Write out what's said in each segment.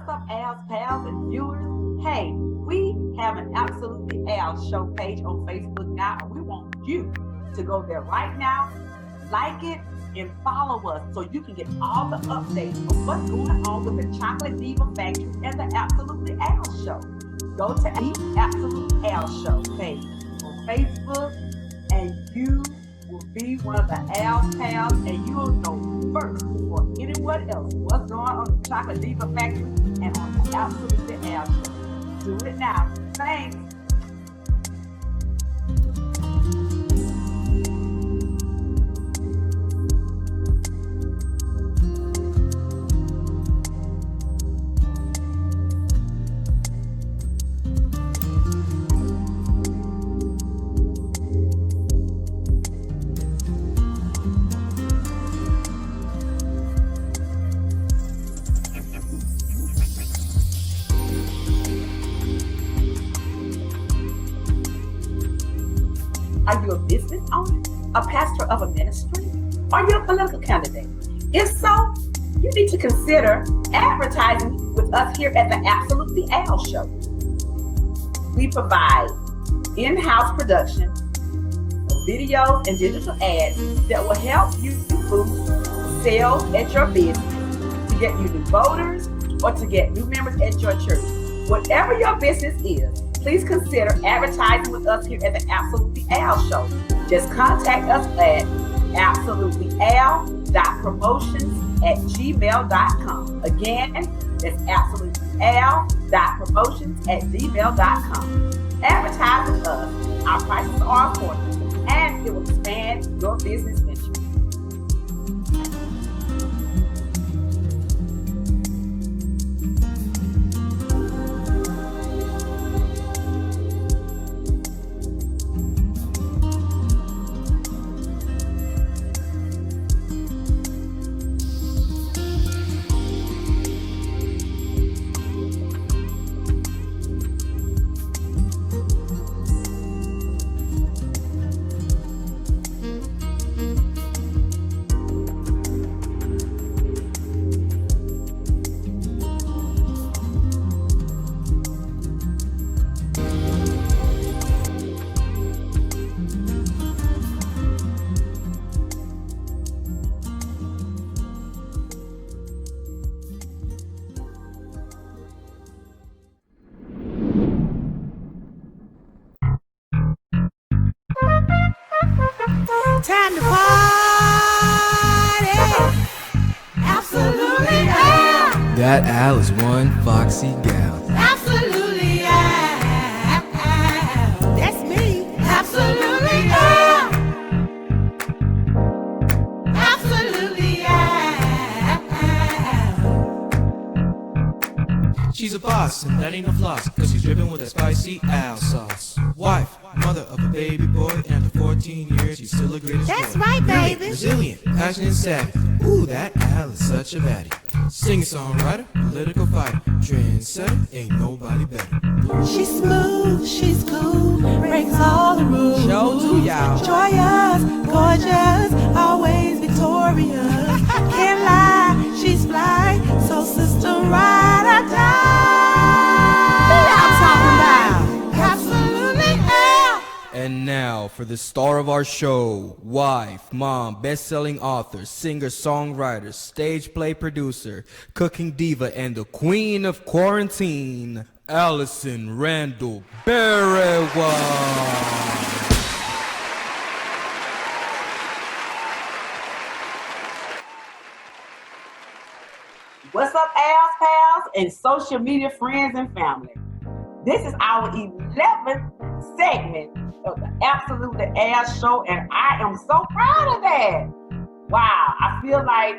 up, Al's pals and viewers? Hey, we have an Absolutely Al show page on Facebook now, and we want you to go there right now, like it, and follow us so you can get all the updates of what's going on with the Chocolate Diva Factory and the Absolutely Al show. Go to the Absolutely Al show page on Facebook, and you will be one of the Al's pals, and you will know first before anyone else what's going on in the Chocolate Diva Factory and on the Absolutely Al show. Do it now. Thanks. Are you a business owner, a pastor of a ministry, or you're a political candidate? If so, you need to consider advertising with us here at the Absolutely Al Show. We provide in-house production of videos and digital ads that will help you boost sales at your business, to get you new voters, or to get new members at your church. Whatever your business is, please consider advertising with us here at the Absolutely Al Show. Just contact us at absolutelyal.promotions@gmail.com. Again, that's absolutelyal.promotions@gmail.com. Advertise with us. Our prices are affordable, and it will expand your business venture. Time to party! Absolutely Al! That Al is one foxy gal. Absolutely Al! That's me! Absolutely Al! Absolutely Al! She's a boss, and that ain't no floss, cause she's dripping with that spicy Al sauce. Wife, mother of a baby boy, and after 14 years, she's still the greatest. That's boy. right, Brilliant, baby. Resilient, passionate, savvy. Ooh, that Al is such a baddie. Singer-songwriter, political fighter, trendsetter, ain't nobody better. She's smooth, she's cool, breaks all the rules. Show to y'all. Joyous, gorgeous, always victorious. Can't lie, she's fly, so sister ride or die. Who y'all talking about? Absolutely Al. And now for the star of our show, wife, mom, best-selling author, singer, songwriter, stage play producer, cooking diva, and the queen of quarantine, Allison Randall Berewa. What's up, Al's pals and social media friends and family? This is our 11th segment of the Absolutely Al Show, and I am so proud of that. Wow, I feel like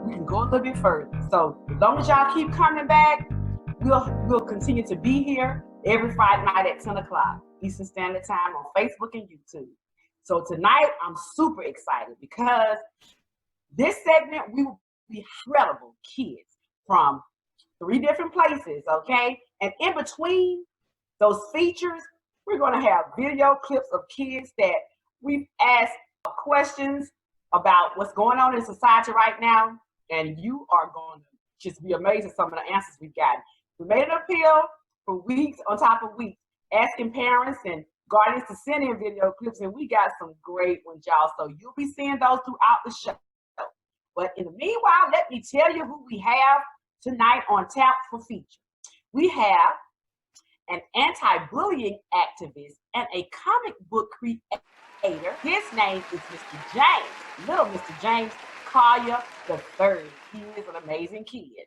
we can go a little bit further. So as long as y'all keep coming back, we'll continue to be here every Friday night at 10 o'clock Eastern Standard Time on Facebook and YouTube. So tonight, I'm super excited because this segment, we will be incredible kids from 3 different places, okay? And in between those features, we're going to have video clips of kids that we've asked questions about what's going on in society right now, and you are going to just be amazed at some of the answers we got. We made an appeal for weeks on top of weeks, asking parents and guardians to send in video clips, and we got some great ones, y'all. So you'll be seeing those throughout the show. But in the meanwhile, let me tell you who we have tonight on tap for feature. We have an anti-bullying activist and a comic book creator. His name is Mr. James, little Mr. James Collier III. He is an amazing kid.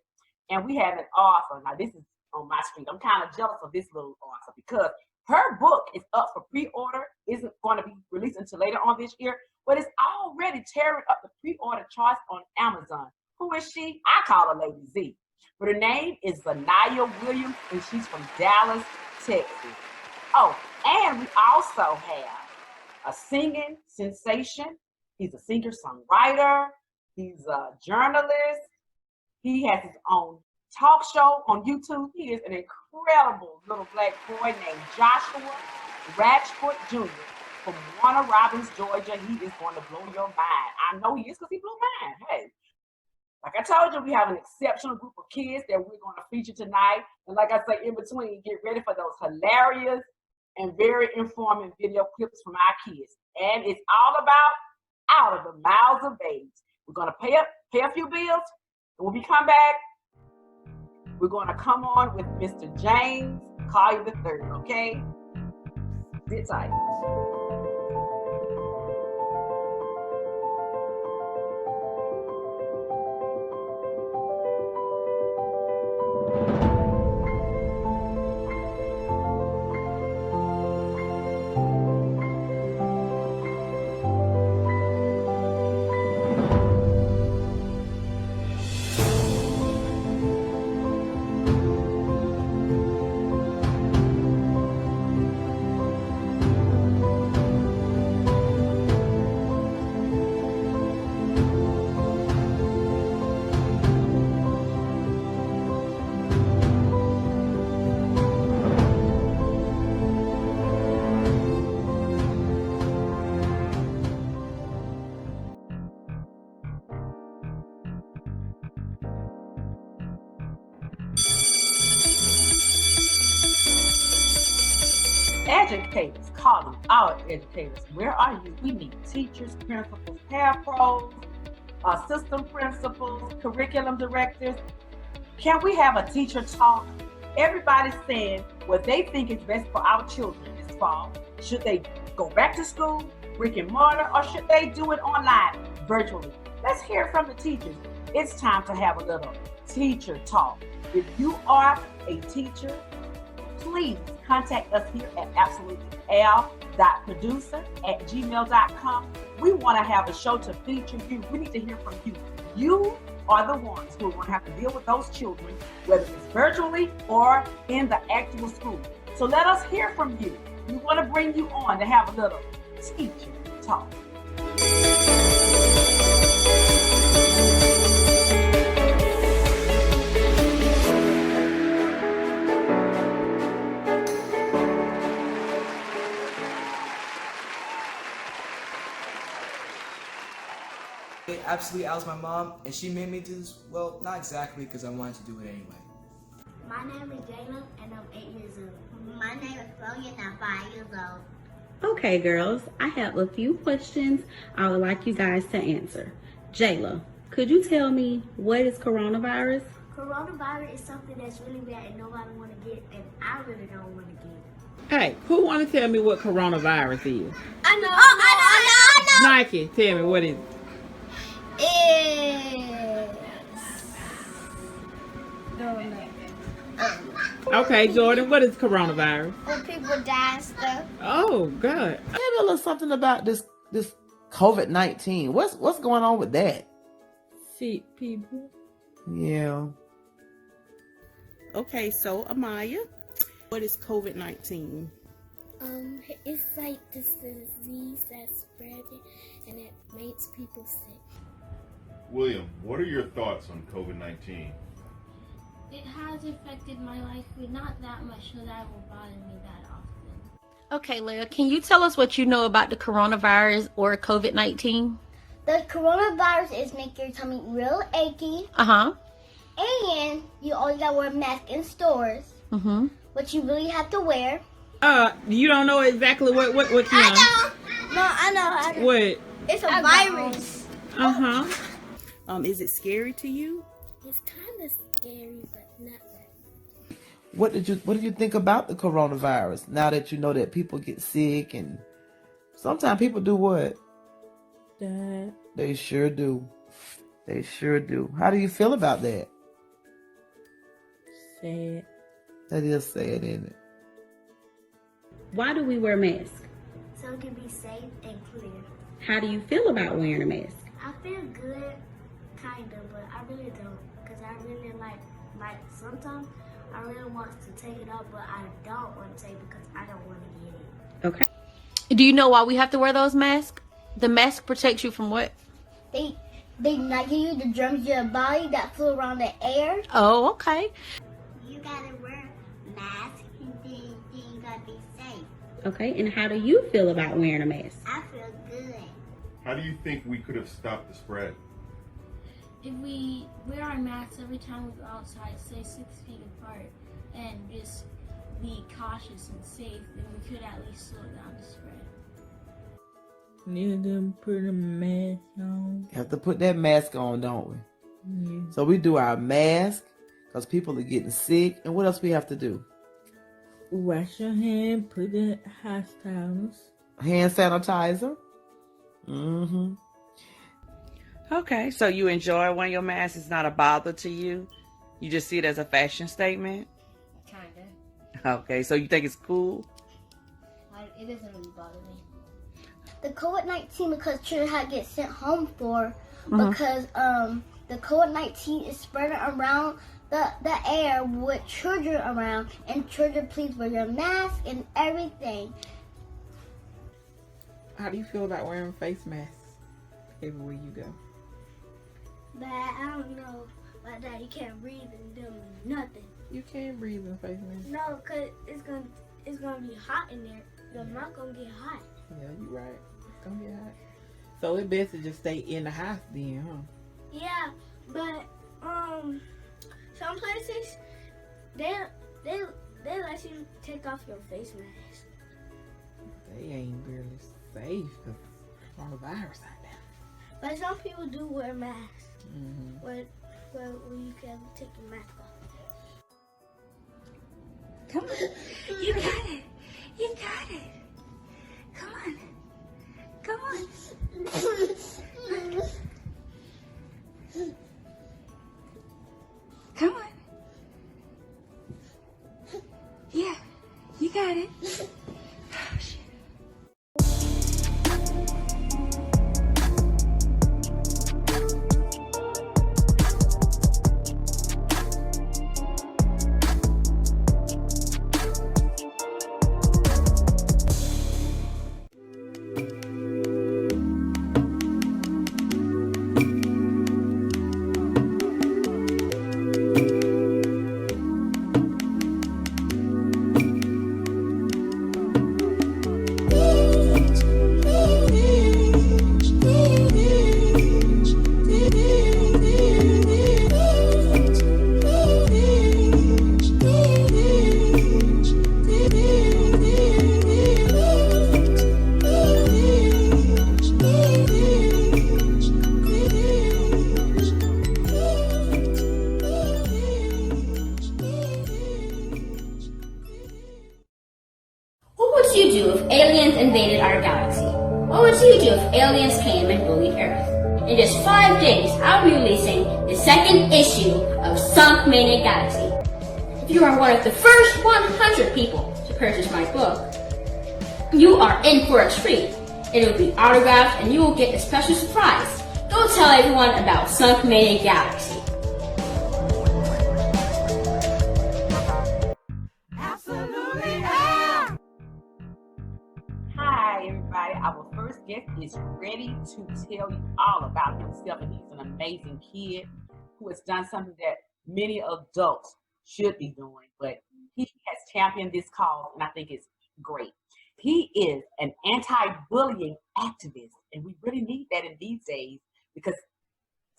And we have an author. Now, this is on my screen. I'm kind of jealous of this little author because her book is up for pre-order. Isn't going to be released until later on this year, but it's already tearing up the pre-order charts on Amazon. Who is she? I call her Lady Z. But her name is Zanaya Williams, and she's from Dallas, Texas. Oh, and we also have a singing sensation. He's a singer-songwriter. He's a journalist. He has his own talk show on YouTube. He is an incredible little black boy named Joshua Ratchford Jr. from Warner Robins, Georgia. He is going to blow your mind. I know he is because he blew mine. Hey. Like I told you, we have an exceptional group of kids that we're going to feature tonight. And like I say, in between, get ready for those hilarious and very informative video clips from our kids. And it's all about out of the mouths of babes. We're going to pay a few bills. And when we come back, we're going to come on with Mr. James Collier III, okay? Sit tight. Educators, calling our educators. Where are you? We need teachers, principals, parapros, assistant principals, curriculum directors. Can we have a teacher talk? Everybody's saying what they think is best for our children this fall. Should they go back to school, brick and mortar, or should they do it online, virtually? Let's hear from the teachers. It's time to have a little teacher talk. If you are a teacher, please contact us here at absolutelyal.producer@gmail.com. We want to have a show to feature you. We need to hear from you. You are the ones who are going to have to deal with those children, whether it's virtually or in the actual school. So let us hear from you. We want to bring you on to have a little teacher talk. Absolutely, Al's my mom, and she made me do this. Well, not exactly, because I wanted to do it anyway. My name is Jayla, and I'm 8 years old. My name is Chloe, and I'm 5 years old. Okay, girls, I have a few questions I would like you guys to answer. Jayla, could you tell me what is coronavirus? Coronavirus is something that's really bad and nobody want to get, and I really don't want to get it. Hey, who want to tell me what coronavirus is? I know. Nike, tell me what is it? Okay, Jordan, what is coronavirus? When people die and stuff. Oh, God. Tell me a little something about this COVID-19. What's going on with that? Sick people. Yeah. Okay, so Amaya, what is COVID-19? It's like this disease that's spreading and it makes people sick. William, what are your thoughts on COVID-19? It has affected my life, but not that much so that it will bother me that often. Okay, Leah, can you tell us what you know about the coronavirus or COVID-19? The coronavirus is making your tummy real achy. Uh-huh. And you always gotta wear a mask in stores, but you really have to wear. You don't know exactly what Keon? I know. What? It's a virus. Is it scary to you? It's kind of scary, but not really. What did you think about the coronavirus? Now that you know that people get sick and sometimes people do what? That They sure do. They sure do. How do you feel about that? sad. That is sad, isn't it? Why do we wear masks? So it can be safe and clear. How do you feel about wearing a mask? I feel good, kind of, but I really don't. Because I really like sometimes I really want to take it off, but I don't want to take it because I don't want to get it. Okay. Do you know why we have to wear those masks? The mask protects you from what? They not give you the germs in your body that flew around the air. Oh, okay. You gotta wear a mask and then you gotta be safe. Okay, and how do you feel about wearing a mask? I feel good. How do you think we could have stopped the spread? If we wear our masks every time we go outside, stay 6 feet apart, and just be cautious and safe, then we could at least slow down the spread. Need to put a mask on. Have to put that mask on, don't we? Yeah. So we do our mask because people are getting sick. And what else we have to do? Wash your hand, put the hot towels. Hand sanitizer. Mm-hmm. Okay, so you enjoy wearing your mask. It's not a bother to you. You just see it as a fashion statement. Kinda. Okay, so you think it's cool? It doesn't really bother me. The COVID-19 because children had to get sent home for because the COVID-19 is spreading around the air with children around, and children, please wear your mask and everything. How do you feel about wearing face masks everywhere you go? But I don't know about that. You can't breathe in them nothing. You can't breathe in face masks. No, cause it's gonna be hot in there. Your mouth gonna get hot. Yeah, you're right. It's gonna get hot. So it's best to just stay in the house then, huh? Yeah, but some places they let you take off your face mask. They ain't really safe because coronavirus out there. But some people do wear masks. Mm-hmm. Where you can take your mask off. Come on. You got it. You got it. Come on. Come on. Come on. Yeah, you got it. Oh, shit. What would you do if aliens invaded our galaxy? What would you do if aliens came and bullied Earth? In just 5 days, I'll be releasing the 2nd issue of Sunk Maniac Galaxy. If you are one of the first 100 people to purchase my book, you are in for a treat. It will be autographed and you will get a special surprise. Go tell everyone about Sunk Maniac Galaxy. Hi, everybody. Our first guest is ready to tell you all about himself, and he's an amazing kid who has done something that many adults should be doing, but he has championed this cause, and I think it's great. He is an anti-bullying activist, and we really need that in these days because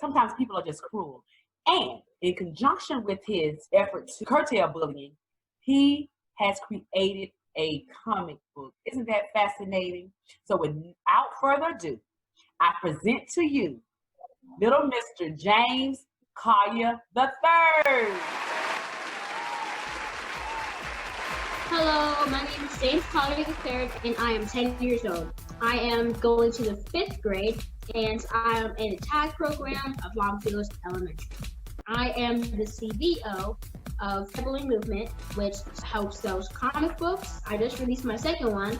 sometimes people are just cruel. And in conjunction with his effort to curtail bullying, he has created a comic book. Isn't that fascinating? So without further ado, I present to you little Mr. James Collier III. Hello, my name is James Collier III, and I am 10 years old. I am going to the 5th grade, and I am in the tag program of Longfields Elementary. I am the CBO of Bullying Movement, which helps sell comic books. I just released my second one.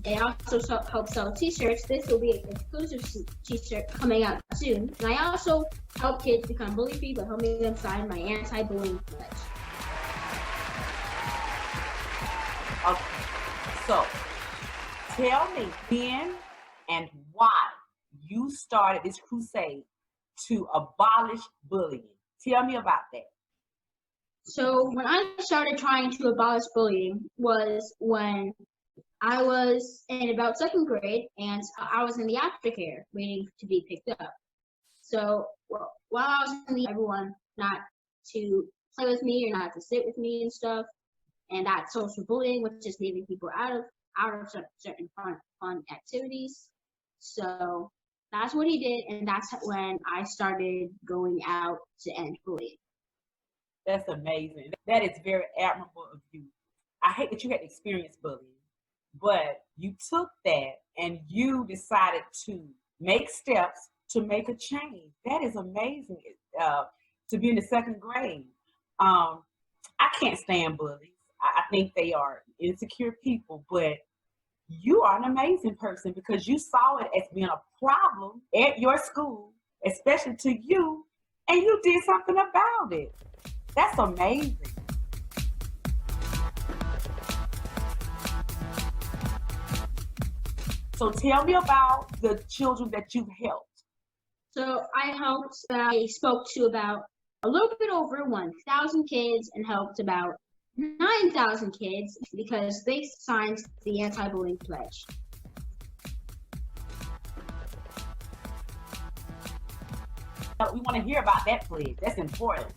It also helps sell t-shirts. This will be an exclusive t-shirt coming out soon. And I also help kids become bully-free by helping them sign my anti-bullying pledge. Okay, so tell me when and why you started this crusade to abolish bullying. Tell me about that. So when I started trying to abolish bullying was when I was in about 2nd grade, and I was in the aftercare waiting to be picked up. So while I was in the everyone not to play with me or not to sit with me and stuff, and that social bullying, which is leaving people out of certain fun activities. So that's what he did, and that's when I started going out to end bullying. That's amazing. That is very admirable of you. I hate that you had experienced bullying, but you took that and you decided to make steps to make a change. That is amazing. To be in the 2nd grade. I can't stand bullies. I think they are insecure people, but you are an amazing person because you saw it as being a problem at your school, especially to you, and you did something about it. That's amazing. So tell me about the children that you've helped. So I spoke to about a little bit over 1,000 kids and helped about 9,000 kids because they signed the anti-bullying pledge. We want to hear about that pledge. That's important.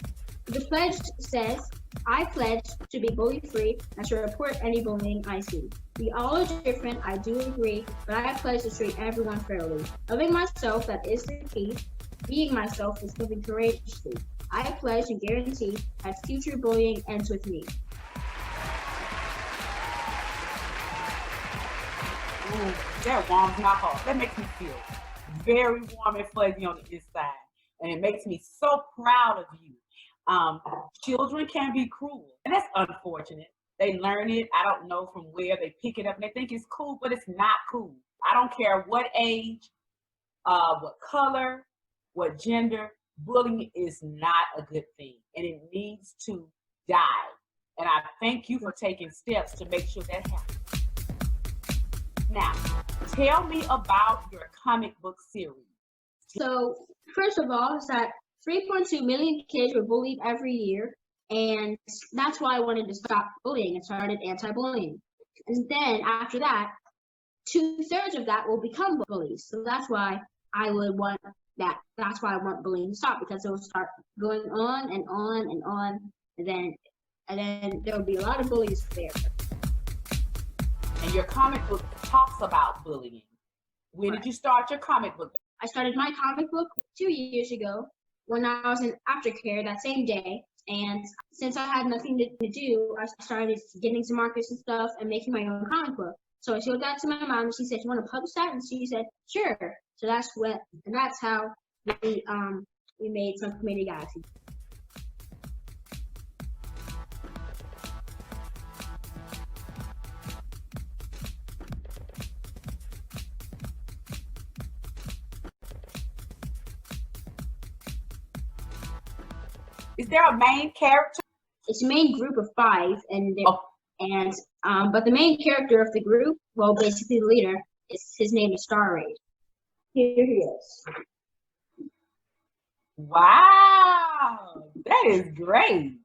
The pledge says, I pledge to be bully-free and to report any bullying I see. We all are different, I do agree, but I pledge to treat everyone fairly. Loving myself, that is the key. Being myself is living courageously. I pledge and guarantee that future bullying ends with me. Ooh, that warms my heart. That makes me feel very warm and fuzzy on the inside. And it makes me so proud of you. Children can be cruel, and that's unfortunate. They learn it, I don't know from where, they pick it up and they think it's cool, but it's not cool. I don't care what age, what color, what gender, bullying is not a good thing, and it needs to die. And I thank you for taking steps to make sure that happens. Now, tell me about your comic book series. So, first of all, is that 3.2 million kids were bullied every year, and that's why I wanted to stop bullying and started anti-bullying. And then after that, 2/3 of that will become bullies. So that's why I would want that. That's why I want bullying to stop, because it will start going on and on and on, and then there will be a lot of bullies there. And your comic book talks about bullying. When did you start your comic book? I started my comic book 2 years ago when I was in aftercare that same day. And since I had nothing to do, I started getting some markers and stuff and making my own comic book. So I showed that to my mom, and she said, "You want to publish that?" And she said, "Sure." So that's how we made Some Community Galaxy. Is there a main character? It's a main group of 5, but the main character of the group, well, basically the leader, his name is Star Raid. Here he is. Wow, that is great.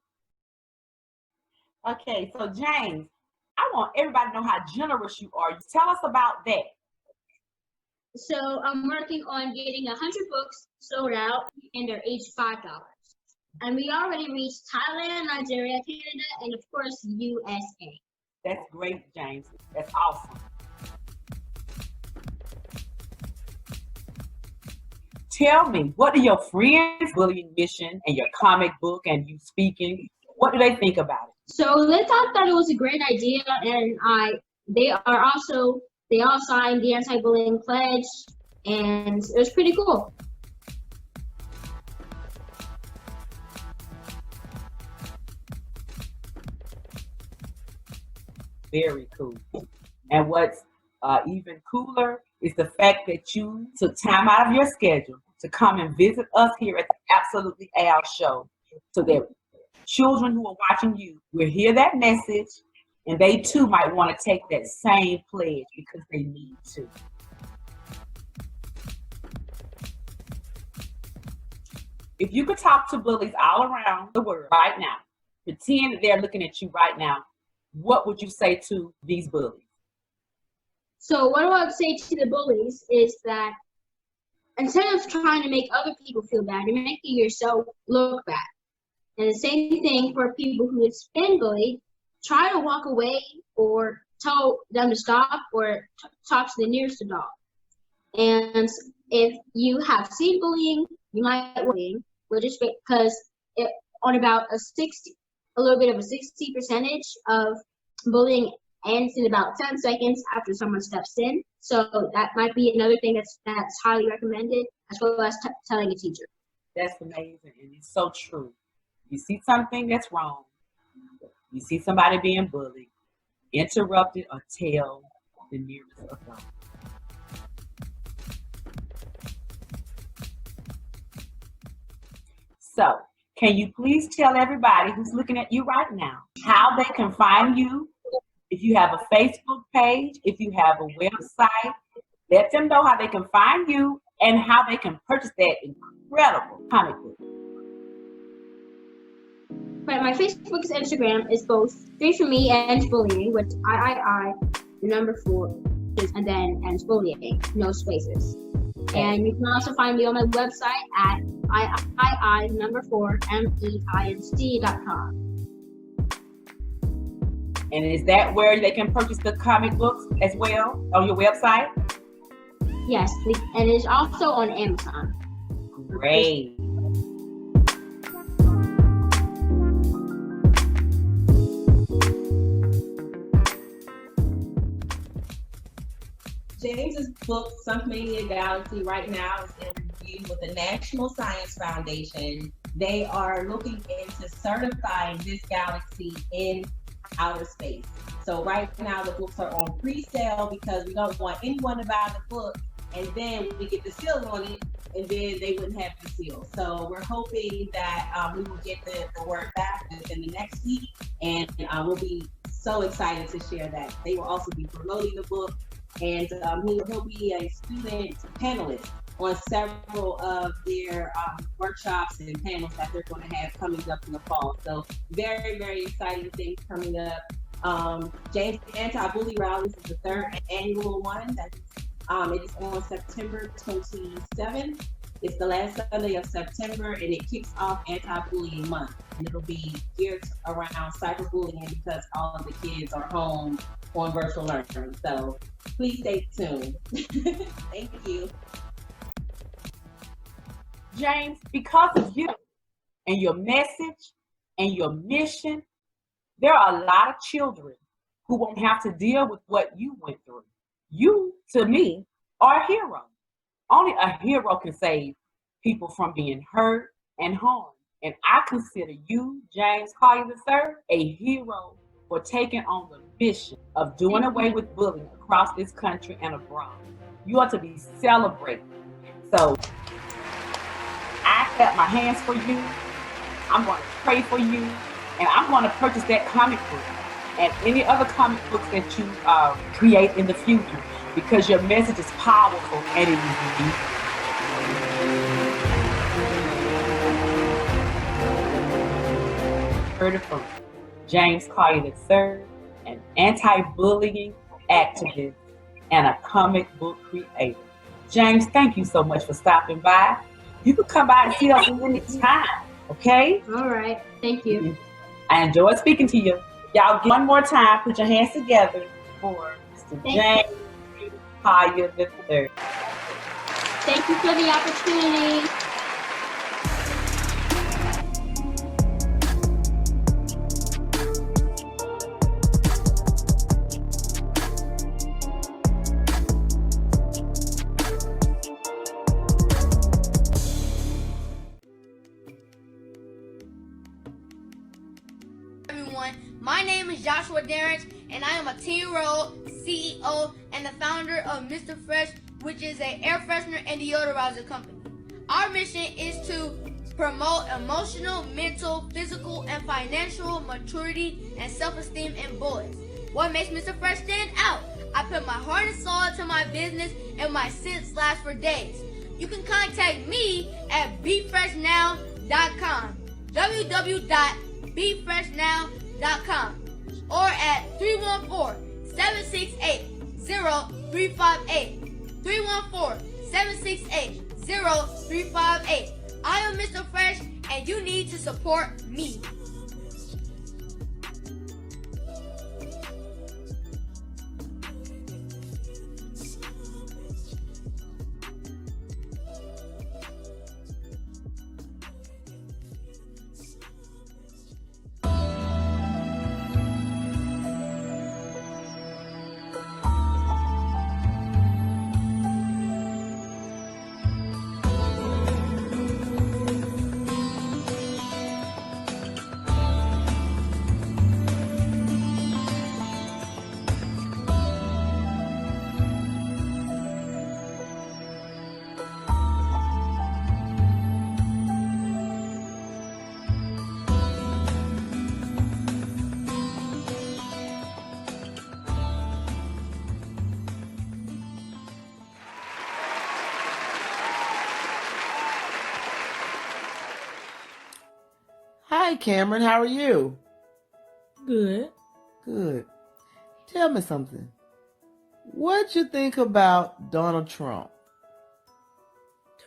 Okay, so James, I want everybody to know how generous you are. Tell us about that. So I'm working on getting 100 books sold out, and they're each $5. And we already reached Thailand, Nigeria, Canada, and of course, USA. That's great, James. That's awesome. Tell me, what do your friends' bullying mission and your comic book and you speaking, what do they think about it? So they thought that it was a great idea, and they all signed the anti-bullying pledge, and it was pretty cool. Very cool. And what's even cooler is the fact that you took time out of your schedule to come and visit us here at the Absolutely Al Show, so that children who are watching you will hear that message, and they too might want to take that same pledge because they need to. If you could talk to bullies all around the world right now, pretend that they're looking at you right now, what would you say to these bullies? So what I would say to the bullies is that instead of trying to make other people feel bad, you're making yourself look bad. And the same thing for people who have been bullied. Try to walk away or tell them to stop or talk to the nearest adult. And if you have seen bullying, you might bullying, which is because on about a little bit of a 60% of bullying ends in about 10 seconds after someone steps in. So that might be another thing that's highly recommended, as well as telling a teacher. That's amazing, and it's so true. You see something that's wrong, you see somebody being bullied, interrupt it or tell the nearest adult. So, can you please tell everybody who's looking at you right now how they can find you? If you have a Facebook page, if you have a website, let them know how they can find you and how they can purchase that incredible comic book. But my Facebook and Instagram is both Free For Me and Bullying, with the number 4, and then and bullying, no spaces. And you can also find me on my website at III4MEINC.com. And is that where they can purchase the comic books as well on your website? Yes, and it's also on Amazon. Great. James's book, Sunk Mania Galaxy, right now is in review with the National Science Foundation. They are looking into certifying this galaxy in outer space. So right now the books are on pre-sale because we don't want anyone to buy the book and then we get the seal on it and then they wouldn't have the seal. So we're hoping that we will get the word back within the next week, and we'll be so excited to share that. They will also be promoting the book, and he'll be a student panelist on several of their workshops and panels that they're going to have coming up in the fall. So very, very exciting things coming up. James Anti-Bully Rallies is the 3rd annual one. It is on September 27th. It's the last Sunday of September, and it kicks off Anti-Bullying Month. And it'll be geared around cyberbullying because all of the kids are home on virtual learning. So please stay tuned. Thank you. James, because of you and your message and your mission, there are a lot of children who won't have to deal with what you went through. You, to me, are a hero. Only a hero can save people from being hurt and harmed. And I consider you, James Collier III, a hero for taking on the mission of doing away with bullying across this country and abroad. You are to be celebrated. So I clap my hands for you. I'm going to pray for you. And I'm going to purchase that comic book and any other comic books that you create in the future, because your message is powerful and it is unique. Heard it from James Collier III, an anti-bullying activist and a comic book creator. James, thank you so much for stopping by. You can come by and see us any time. Okay? All right. Thank you. I enjoyed speaking to you. Y'all, one more time, put your hands together for Mr. James Collier III. Thank you for the opportunity. My name is Joshua Darrence, and I am a 10-year-old CEO and the founder of Mr. Fresh, which is an air freshener and deodorizer company. Our mission is to promote emotional, mental, physical, and financial maturity and self-esteem in boys. What makes Mr. Fresh stand out? I put my heart and soul into my business, and my scents last for days. You can contact me at BeFreshNow.com, www.BeFreshNow.com, or at 314-768-0358, 314-768-0358. I am Mr. Fresh, and you need to support me. Hi, Cameron. How are you? Good. Good. Tell me something. What you think about Donald Trump?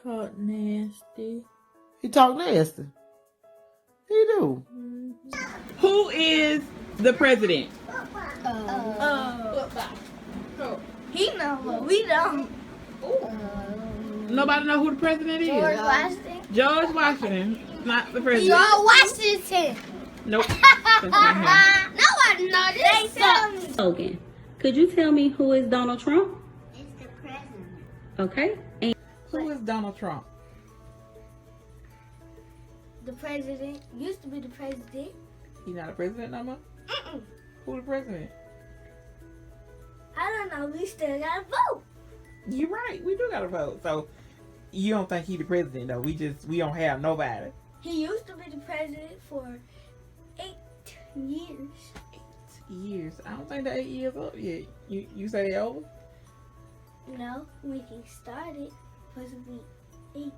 Talk nasty. He talk nasty. He do. Who is the president? He know, but we don't. Nobody know who the president is. George Washington. George Washington, not the president. George Washington. Nope. That's not him. Nobody knows this. Logan, could you tell me who is Donald Trump? It's the president. Okay. And Who is Donald Trump? The president used to be the president. He not a president no more? Who the president? I don't know. We still gotta vote. You're right. We do gotta vote. So you don't think he the president though? We don't have nobody. He used to be the president for 8 years. 8 years. I don't think the 8 years up yet. You say they over? No, when he started, supposed to be 8.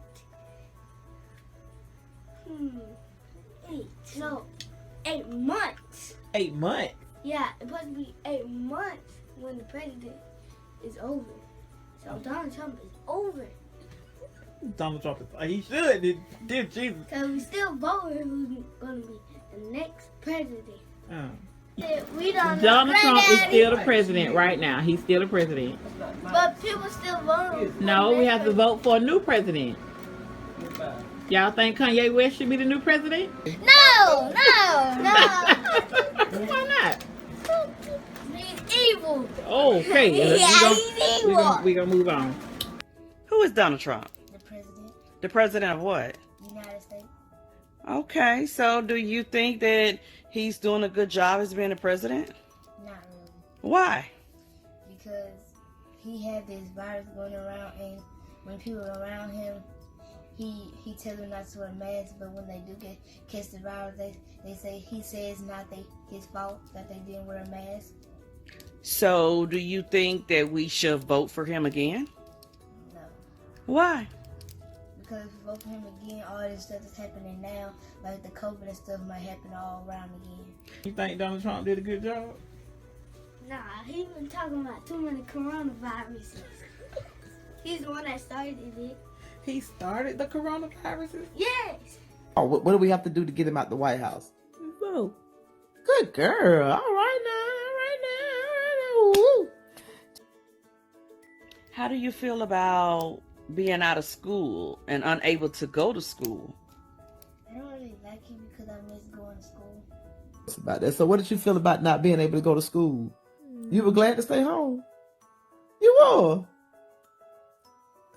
8. No, 8 months. 8 months. Yeah, it's supposed to be 8 months when the president is over. So Donald Trump is over. Donald Trump is. He should. Dear Jesus. So we still voting who's gonna be the next president. We don't know. Donald Trump is Granddaddy. still the president right now. He's still the president. But people still voting. No, we have to vote for a new president. Y'all think Kanye West should be the new president? No. Why not? He's evil. Okay. Yeah, he's evil. We're gonna move on. Who is Donald Trump? The president, The president of what? United States. Okay, so do you think that he's doing a good job as being a president? Not really. Why? Because he had this virus going around, and when people are around him, he tells them not to wear masks. But when they do catch the virus, they say he says not his fault that they didn't wear a mask. So do you think that we should vote for him again? No, Why? because if we vote for him again, all this stuff that's happening now, like the COVID and stuff, might happen all around again. You think Donald Trump did a good job? Nah, he been talking about too many coronaviruses. He's the one that started it. He started the coronaviruses? Yes. Oh, what do we have to do to get him out the White House? Vote. Good girl. All right now. Woo. How do you feel about being out of school and unable to go to school? I don't really like it because I miss going to school. It's about that. So what did you feel about not being able to go to school? You were glad to stay home? You were.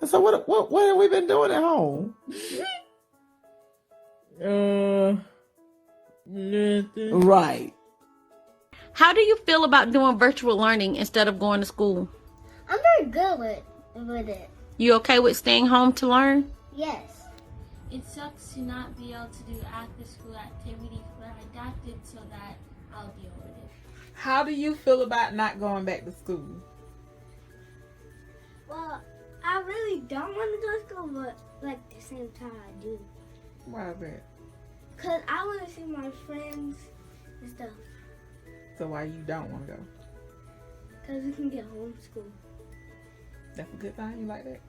And so what have we been doing at home? Nothing. Right. How do you feel about doing virtual learning instead of going to school? I'm very good with it. You okay with staying home to learn? Yes. It sucks to not be able to do after school activities, but I adapted so that I'll deal with it. How do you feel about not going back to school? Well, I really don't want to go to school, but like at the same time I do. Why is that? Cause I want to see my friends and stuff. So why you don't want to go? Cause we can get homeschooled. That's a good thing. You like that?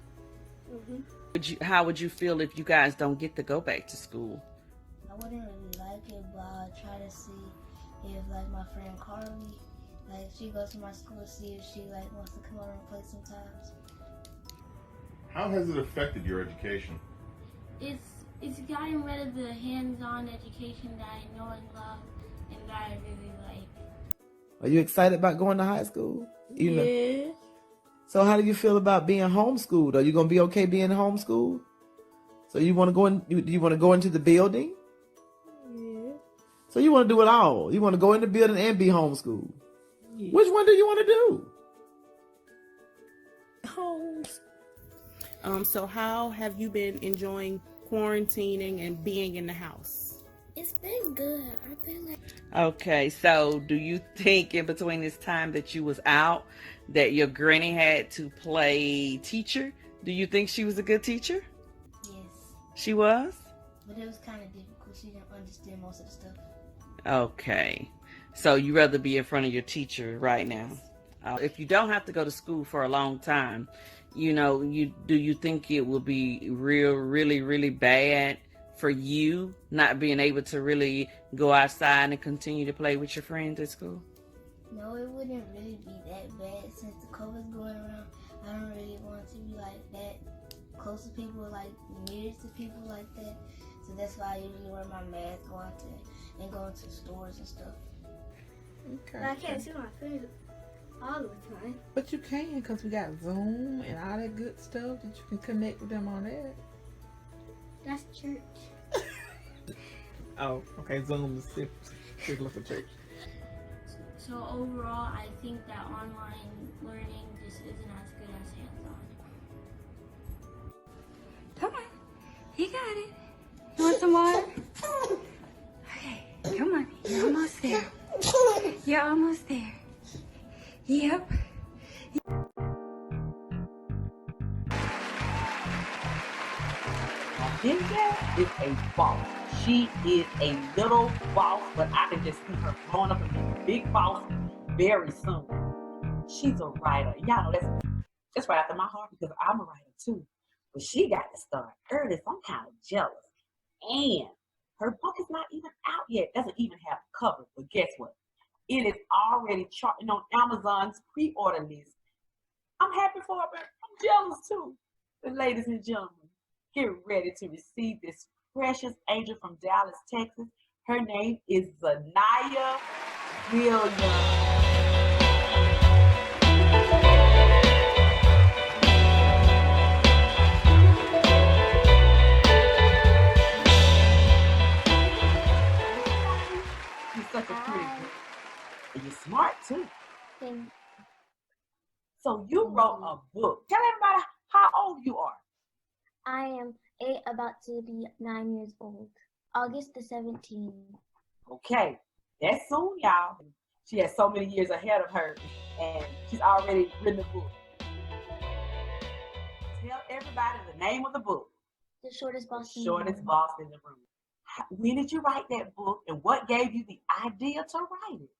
How would you feel if you guys don't get to go back to school? I wouldn't really like it, but I'll try to see if like my friend Carly, like she goes to my school to see if she like wants to come over and play sometimes. How has it affected your education? It's gotten rid of the hands-on education that I know and love and that I really like. Are you excited about going to high school? Yeah. So how do you feel about being homeschooled? Are you gonna be okay being homeschooled? So you want to go in? You want to go into the building? Yeah. So you want to do it all? You want to go in the building and be homeschooled? Yeah. Which one do you want to do? Homes. So how have you been enjoying quarantining and being in the house? It's been good. I've been like. Okay, so do you think in between this time that you was out that your granny had to play teacher? Do you think she was a good teacher? Yes. She was? But it was kind of difficult. She didn't understand most of the stuff. Okay, so you rather be in front of your teacher right now. If you don't have to go to school for a long time, do you think it will be really bad for you not being able to really go outside and continue to play with your friends at school? No, it wouldn't really be that bad since the COVID's going around. I don't really want to be like that close to people, like near to people like that. So that's why I usually wear my mask, go into stores and stuff. Okay. But I can't see my friends all the time. But you can, because we got Zoom and all that good stuff that you can connect with them on that. That's church. Oh, okay. Zoom is signal for church. So overall, I think that online learning just isn't as good as hands-on. Come on. You got it. You want some more? Okay, come on. You're almost there. You're almost there. Yep. Cynthia is a boss. She is a little boss, but I can just see her growing up and being a big boss very soon. She's a writer. Y'all know that's right after my heart because I'm a writer too. But she got to start early, so I'm kind of jealous. And her book is not even out yet. Doesn't even have a cover. But guess what? It is already charting on Amazon's pre-order list. I'm happy for her, but I'm jealous too. But ladies and gentlemen, get ready to receive this precious angel from Dallas, Texas. Her name is Zanaya Williams. You're such a pretty girl. And you're smart too. So you wrote a book. Tell everybody how old you are. I am 8, about to be 9 years old. August the 17th. Okay, that's soon, y'all. She has so many years ahead of her, and she's already written a book. Tell everybody the name of the book. The Shortest Boss in the Shortest Room. Boss in the Room. When did you write that book, and what gave you the idea to write it?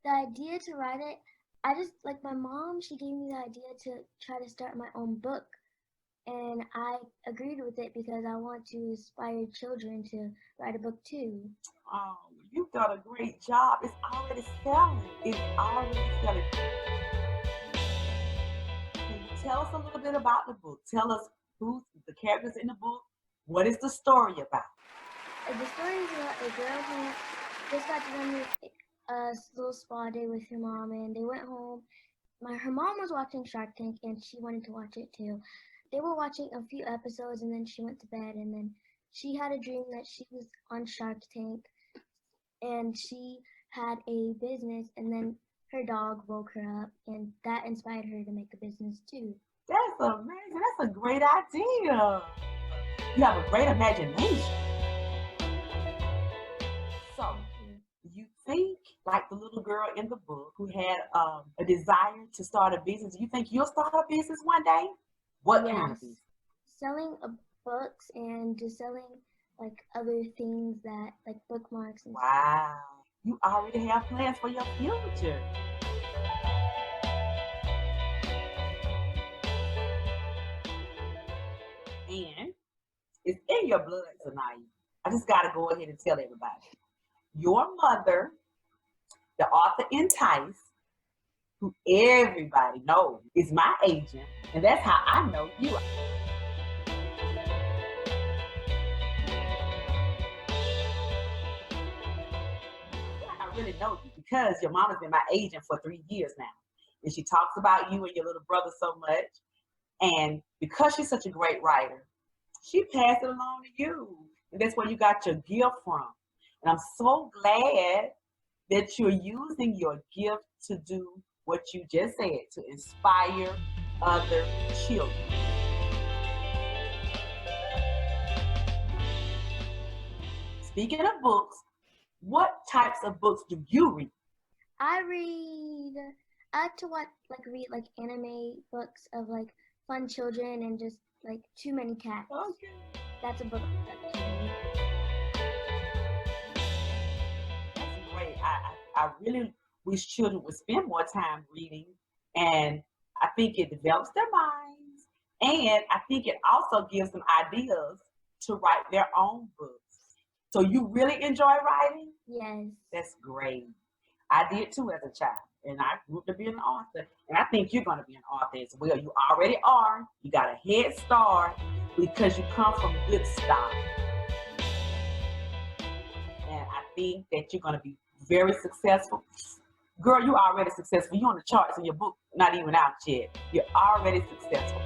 The idea to write it, I just, like my mom, she gave me the idea to try to start my own book. and I agreed with it because I want to inspire children to write a book too. Oh, you've done a great job. It's already selling. It's already selling. Can you tell us a little bit about the book? Tell us who's the characters in the book. What is the story about? The story is about a girl who just got done with a little spa day with her mom, and they went home. Her mom was watching Shark Tank, and she wanted to watch it too. They were watching a few episodes, and then she went to bed, and then she had a dream that she was on Shark Tank, and she had a business, and then her dog woke her up, and that inspired her to make a business too. That's amazing. That's a great idea. You have a great imagination. So, you think, like the little girl in the book who had a desire to start a business, you think you'll start a business one day? What kind of business? Selling books and just selling like other things that like bookmarks and Wow. You already have plans for your future. And it's in your blood tonight. I just got to go ahead and tell everybody. Your mother, the author Entice, who everybody knows is my agent, and that's how I know you. I really know you because your mom has been my agent for 3 years now. And she talks about you and your little brother so much. And because she's such a great writer, she passed it along to you. And that's where you got your gift from. And I'm so glad that you're using your gift to do what you just said, to inspire other children. Speaking of books, what types of books do you read? I like to read like anime books of like fun children and just like Too Many Cats. Okay. That's a book that I read. That's great. I really wish children would spend more time reading, and I think it develops their minds, and I think it also gives them ideas to write their own books. So you really enjoy writing? Yes. That's great. I did too as a child, and I grew up to be an author, and I think you're going to be an author as well. You already are. You got a head start because you come from good start. And I think that you're going to be very successful. Girl, you're already successful. You're on the charts and your book not even out yet. You're already successful.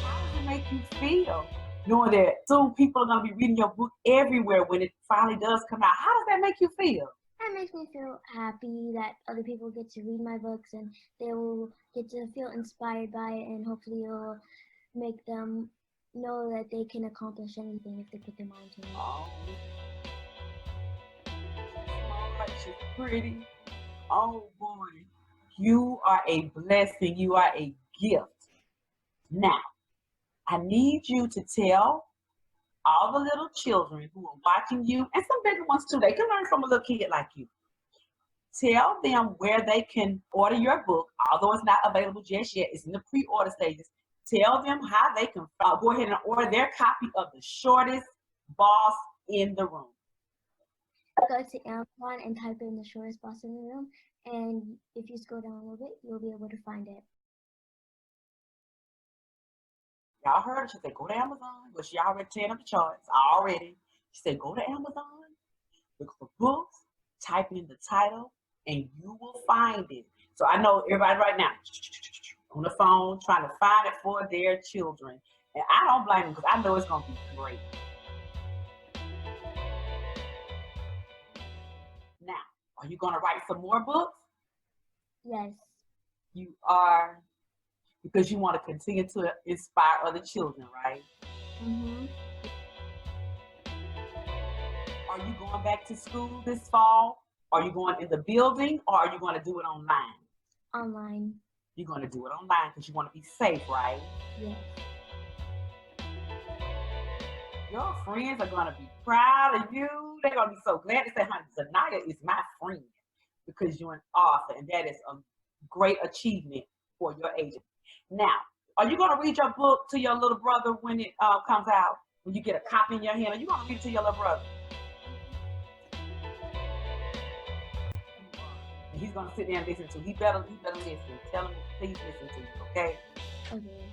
How does it make you feel knowing that soon people are going to be reading your book everywhere when it finally does come out? How does that make you feel? That makes me feel happy that other people get to read my books and they will get to feel inspired by it, and hopefully it will make them know that they can accomplish anything if they put their mind to it. Oh, she's pretty. Oh boy, you are a blessing. You are a gift. Now, I need you to tell all the little children who are watching you, and some bigger ones too, they can learn from a little kid like you. Tell them where they can order your book, although it's not available just yet. It's in the pre-order stages. Tell them how they can go ahead and order their copy of The Shortest Boss in the Room. Go to Amazon and type in The Shortest Boss in the Room, and if you scroll down a little bit, you'll be able to find it. Y'all heard her. She said, go to Amazon. But she already tearing up the charts already. She said, go to Amazon, look for books, type in the title, and you will find it. So I know everybody right now on the phone trying to find it for their children. And I don't blame them because I know it's going to be great. Now, are you going to write some more books? Yes. You are, because you want to continue to inspire other children, right? Mm-hmm. Are you going back to school this fall? Are you going in the building, or are you going to do it online? Online. You're going to do it online because you want to be safe, right? Yes. Your friends are going to be proud of you. They're going to be so glad to say, honey, Zanaya is my friend because you're an author, and that is a great achievement for your agent. Now, Are you gonna read your book to your little brother when it comes out? When you get a copy in your hand, are you gonna read it to your little brother? And he's gonna sit there and listen to. He better listen. Tell him, please listen to you, okay? Okay.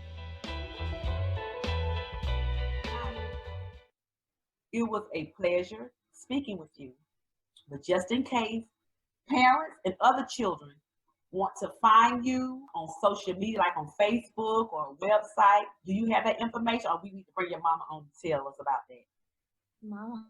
It was a pleasure speaking with you. But just in case parents and other children want to find you on social media, like on Facebook or a website, do you have that information, or we need to bring your mama on to tell us about that? Mama.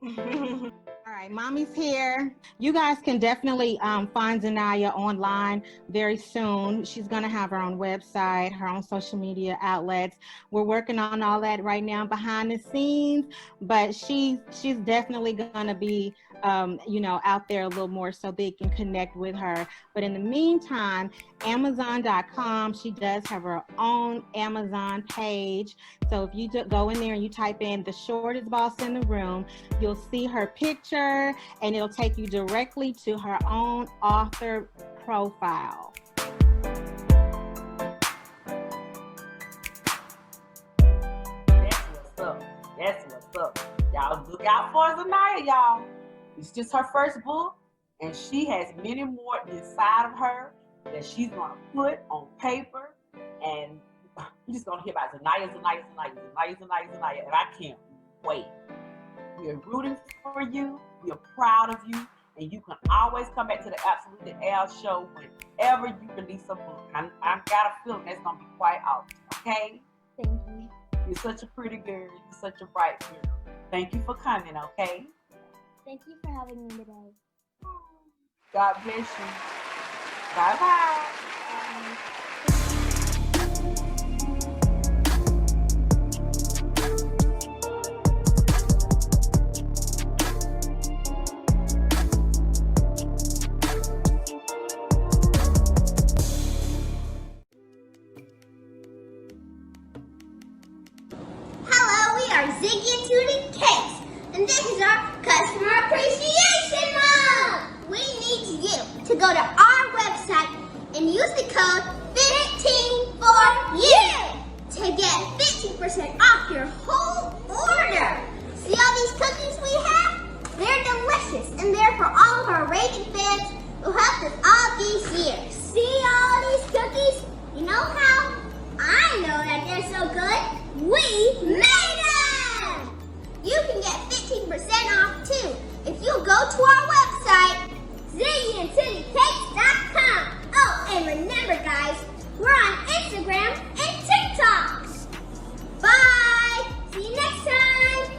All right, mommy's here. You guys can definitely find Zanaya online very soon. She's going to have her own website, her own social media outlets. We're working on all that right now behind the scenes, but she's definitely going to be out there a little more so they can connect with her. But in the meantime, Amazon.com, she does have her own Amazon page. So if you go in there and you type in the shortest boss in the room, you'll see her picture and it'll take you directly to her own author profile. That's what's up. That's what's up. Y'all look out for Zanaya, y'all. It's just her first book, and she has many more inside of her that she's gonna put on paper, and you're just gonna hear about Zanaya, and I can't wait. We're rooting for you. We're proud of you, and you can always come back to the Absolutely Al show whenever you release a book. I got a feeling that's gonna be quite awesome. Okay? Thank you. You're such a pretty girl. You're such a bright girl. Thank you for coming. Okay? Thank you for having me today. God bless you. Bye-bye. Hello, we are Ziggy and Tootie Cakes, and this is our Customer Appreciation Month. We need you to go to our website and use the code 15FOR-YOU to get 15% off your whole order. See all these cookies we have? They're delicious, and they're for all of our raving fans who helped us all these years. See all these cookies? You know how I know that they're so good? We made them! You can get 15% off too if you go to our website, ziggyandtittycakes.com. Oh, and remember guys, we're on Instagram and TikTok. Bye! See you next time!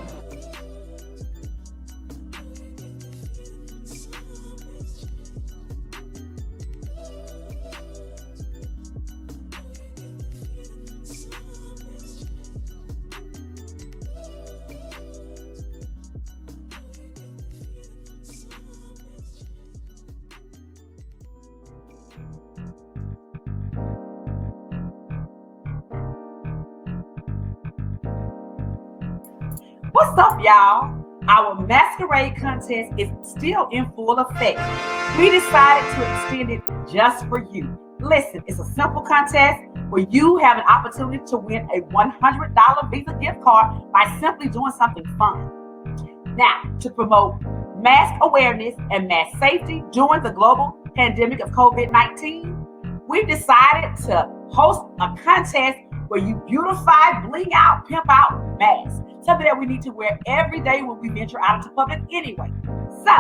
What's up, y'all? Our masquerade contest is still in full effect. We decided to extend it just for you. Listen, it's a simple contest where you have an opportunity to win a $100 Visa gift card by simply doing something fun. Now, to promote mask awareness and mask safety during the global pandemic of COVID-19, we've decided to host a contest where you beautify, bling out, pimp out masks. Something that we need to wear every day when we venture out into public anyway. So,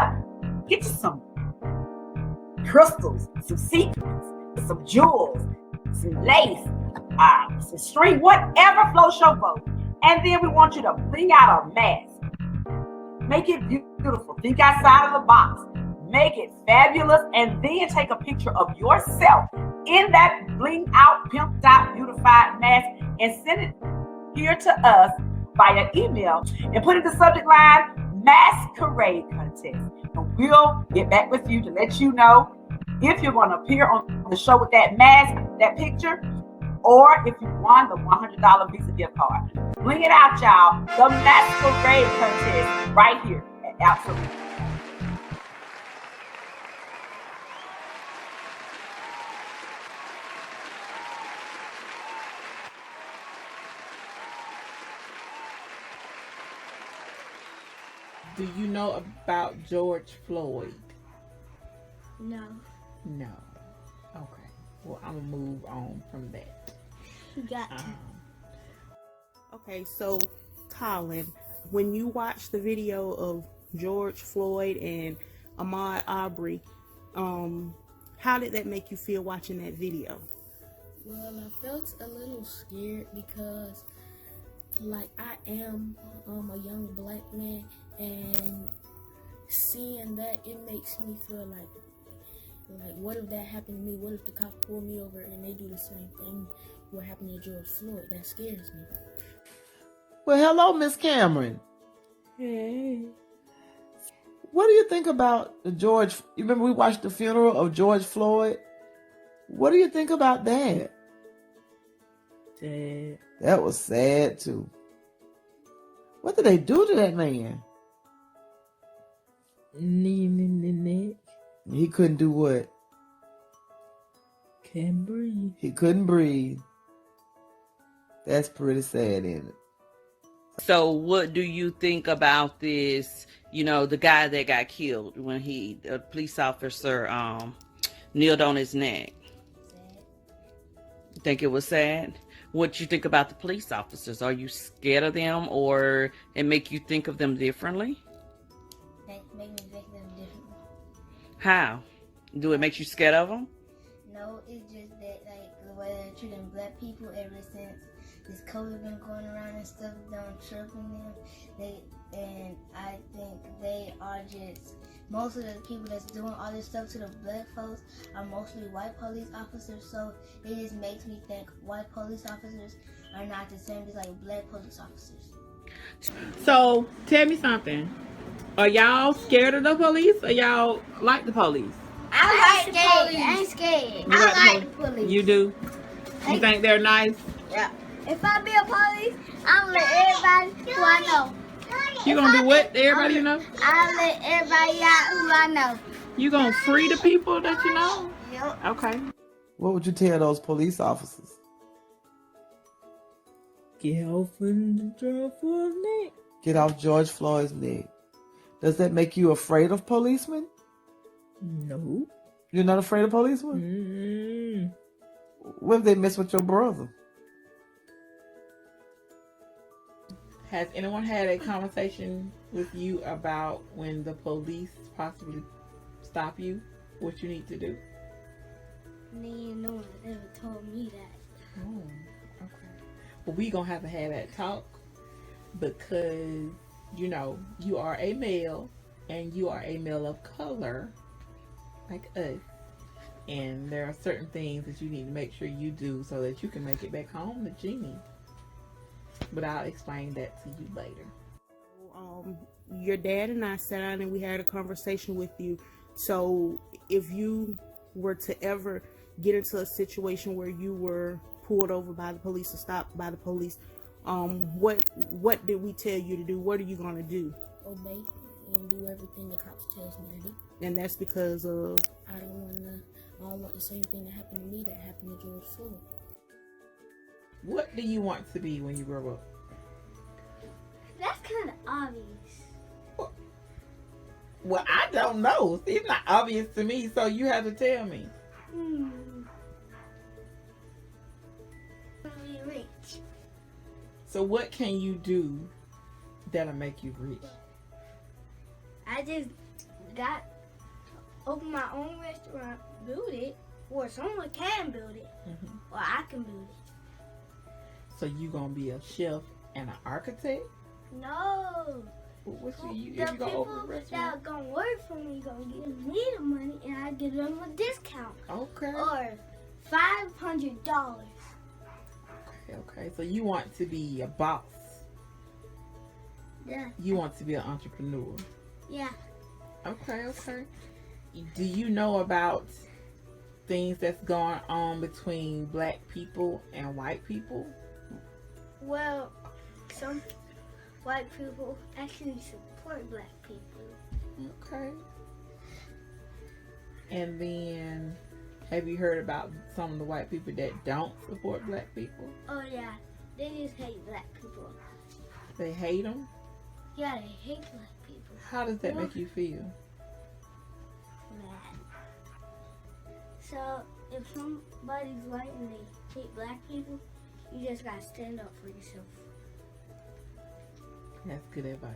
get you some crystals, some sequins, some jewels, some lace, some string, whatever floats your boat. And then we want you to bling out a mask. Make it beautiful. Think outside of the box. Make it fabulous, and then take a picture of yourself in that bling out, pimped out, beautified mask and send it here to us via email and put in the subject line masquerade contest, and we'll get back with you to let you know if you're going to appear on the show with that mask, that picture, or if you won the $100 Visa gift card. Bling it out, y'all. The masquerade contest right here at Absolute. Do you know about George Floyd? No. No. Okay. Well, I'm gonna move on from that. You got to. Okay, so Colin, when you watch the video of George Floyd and Ahmaud Arbery, how did that make you feel watching that video? Well, I felt a little scared because, like, I am a young black man, and seeing that, it makes me feel like, what if that happened to me? What if the cops pull me over and they do the same thing what happened to George Floyd? That scares me. Well, hello, Miss Cameron. Hey. What do you think about the George? You remember we watched the funeral of George Floyd? What do you think about that? Sad. That was sad too. What did they do to that man? Knee in the neck. He couldn't do what? Can't breathe. He couldn't breathe. That's pretty sad, isn't it? So what do you think about this, the guy that got killed when a police officer kneeled on his neck? Sad. You think it was sad? What you think about the police officers? Are you scared of them, or it make you think of them differently? Make me think them differently. How? Do it make you scared of them? No, it's just that, like, the way they're treating black people ever since this COVID been going around and stuff, don't tripping them. And I think they are just, most of the people that's doing all this stuff to the black folks are mostly white police officers, so it just makes me think white police officers are not the same as like black police officers. So tell me something. Are y'all scared of the police, or y'all like the police? I like the police. I ain't scared. You I like the police. You do? You think they're nice? Yeah. If I be a police, I'm gonna let everybody who I know. You gonna do what? Everybody you know? I'll let everybody out who I know. You gonna free the people that you know? Yep. Okay. What would you tell those police officers? Get off in George Floyd's neck. Get off George Floyd's neck. Does that make you afraid of policemen? No. You're not afraid of policemen? What if they mess with your brother? Has anyone had a conversation with you about when the police possibly stop you, what you need to do? No one has ever told me that. Oh, okay. Well, we gonna have to have that talk because, you are a male and you are a male of color like us. And there are certain things that you need to make sure you do so that you can make it back home to Jeannie. But I'll explain that to you later. Your dad and I sat down and we had a conversation with you. So if you were to ever get into a situation where you were pulled over by the police or stopped by the police, what did we tell you to do? What are you going to do? Obey and do everything the cops tells me to do. And that's because of... I don't want the same thing that happened to me that happened to George Floyd. What do you want to be when you grow up? That's kind of obvious. Well, I don't know. It's not obvious to me, so you have to tell me. Be rich. So what can you do that'll make you rich? I just open my own restaurant, build it, or someone can build it, or I can build it. So you gonna be a chef and an architect? No. What's you The gonna people open a restaurant? that are gonna work for me gonna give me the money, and I give them a discount. Okay. Or $500. Okay. So you want to be a boss? Yeah. You want to be an entrepreneur? Yeah. Okay. Do you know about things that's going on between black people and white people? Well, some white people actually support black people. Okay. And then, have you heard about some of the white people that don't support black people? Oh yeah, they just hate black people. They hate them? Yeah, they hate black people. How does that make you feel? Mad. So if somebody's white and they hate black people, you just gotta stand up for yourself. That's good advice.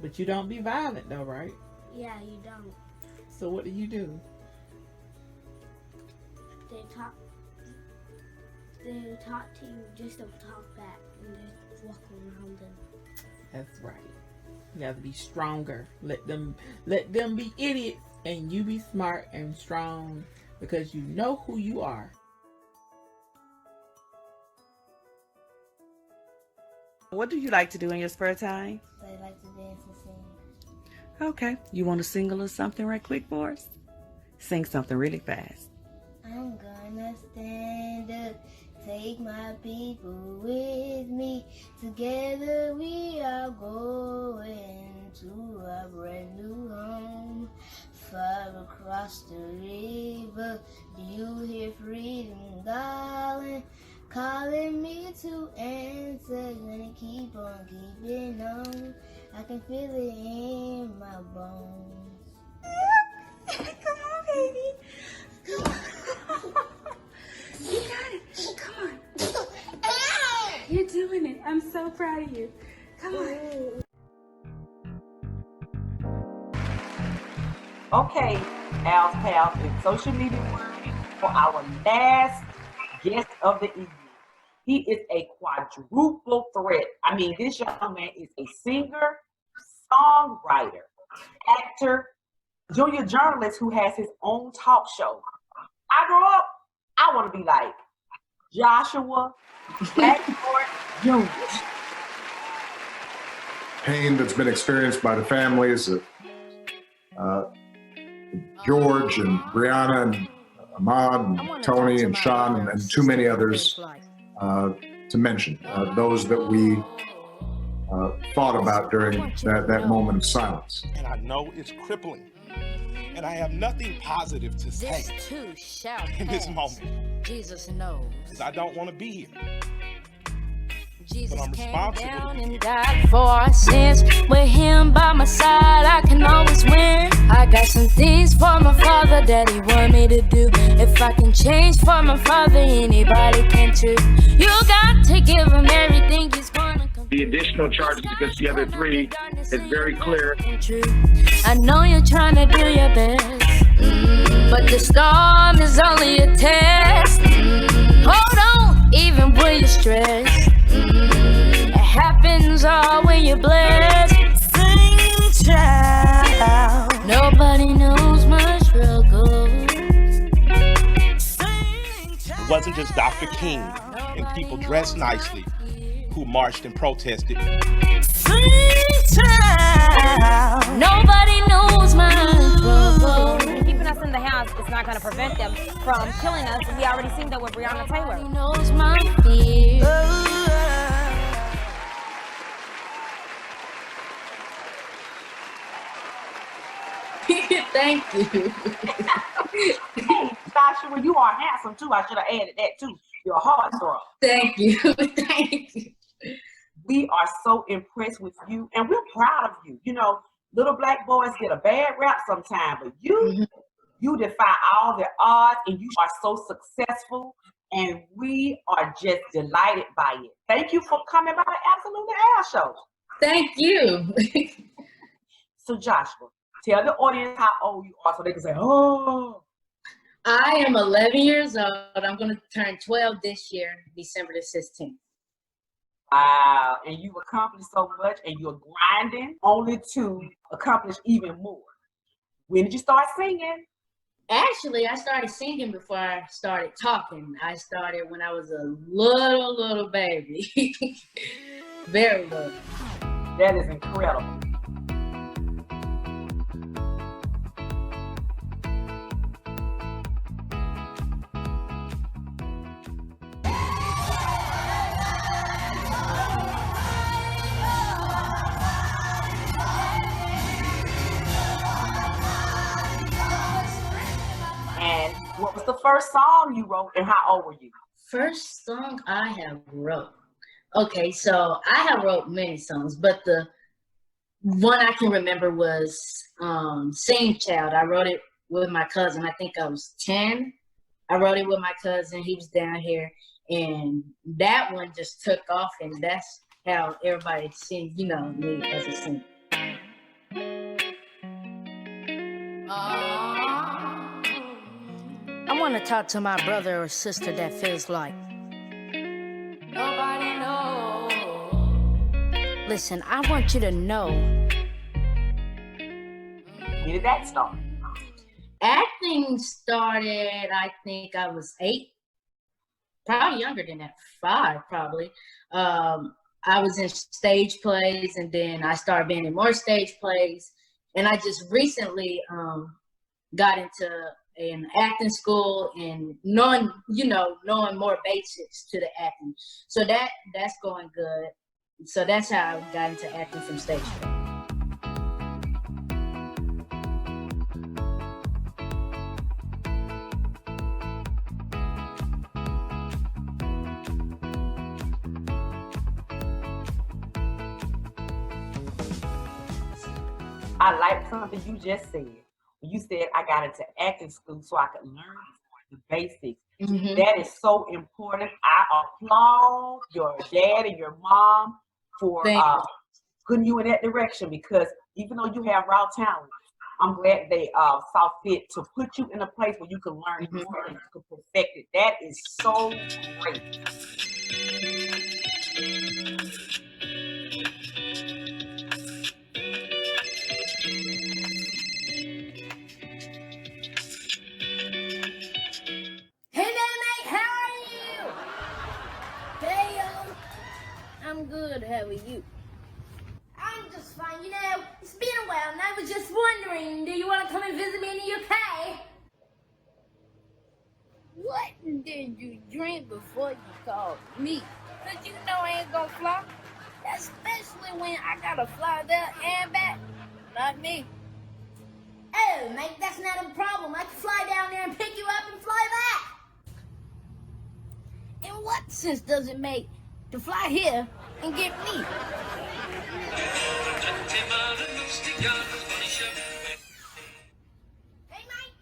But you don't be violent though, right? Yeah, you don't. So what do you do? They talk to you, just don't talk back and just walk around them. That's right. You have to be stronger. Let them be idiots and you be smart and strong because you know who you are. What do you like to do in your spare time? I like to dance and sing. Okay. You want to sing a little something right quick for us? Sing something really fast. I'm gonna stand up, take my people with me. Together we are going to a brand new home. Far across the river, do you hear freedom calling me to answer? Gonna keep on keeping on. I can feel it in my bones. Come on, baby. Come on. You got it. Come on. You're doing it. I'm so proud of you. Come on. Okay, Al's Pals in social media world for our last guest of the evening. He is a quadruple threat. I mean, this young man is a singer, songwriter, actor, junior journalist who has his own talk show. I grew up, I want to be like Joshua Blackmore Jr. Pain that's been experienced by the families of George and Brianna and Ahmad and Tony and Sean and too many others to mention. Those that we thought about during that moment of silence. And I know it's crippling. And I have nothing positive to say This too shall in this pass. moment. Jesus knows. Because I don't want to be here. Jesus But I'm came responsible. down and died for our sins. With him by my side, I can always win. I got some things for my father that he want me to do. If I can change for my father, anybody can too. You got to give him everything he's gonna come. The additional charges against the other three is very clear. I know you're trying to do your best, but the storm is only a test. Hold on, even when you're stressed. It happens all when you're blessed. Sing, child. Nobody knows my struggles. It wasn't just Dr. King and people dressed nicely who marched and protested. Nobody knows my struggle. Keeping us in the house is not going to prevent them from killing us. We already seen that with Breonna Taylor. Nobody knows my fear. Thank you. Hey, Joshua, you are handsome too. I should have added that too. You're a heartthrob. Thank you. Thank you. We are so impressed with you and we're proud of you. You know, little black boys get a bad rap sometimes, but you defy all the odds and you are so successful and we are just delighted by it. Thank you for coming by the Absolutely Al Show. Thank you. So Joshua, tell the audience how old you are so they can say, oh. I am 11 years old. I'm going to turn 12 this year, December the 16th. Wow, and you've accomplished so much and you're grinding only to accomplish even more. When did you start singing? Actually, I started singing before I started talking. I started when I was a little baby. Very little. That is incredible. And what was the first song you wrote and how old were you? First song I have wrote. Okay, so I have wrote many songs, but the one I can remember was Sing Child. I wrote it with my cousin. I think I was 10. I wrote it with my cousin. He was down here. And that one just took off. And that's how everybody seen, you know, me as a singer. I want to talk to my brother or sister that feels like nobody knows. Listen, I want you to know. When did that start? Acting started, I think I was 8. Probably younger than that, 5 probably. I was in stage plays, and then I started being in more stage plays. And I just recently got into an acting school and knowing more basics to the acting. So that's going good. So that's how I got into acting from stage play. I like something you just said. When you said I got into acting school so I could learn the basics. Mm-hmm. That is so important. I applaud your dad and your mom for putting you in that direction, because even though you have raw talent, I'm glad they saw fit to put you in a place where you can learn and you can perfect it. That is so great. Hey there, mate, how are you? Hey, I'm good, how are you? I'm just fine, you know, it's been a while and I was just wondering, do you want to come and visit me in the UK? What did you drink before you called me? Cause you know I ain't gonna fly, especially when I gotta fly there and back. Not me. Oh, mate, that's not a problem. I can fly down there and pick you up and fly back. In what sense does it make to fly here and get me? Hey, mate.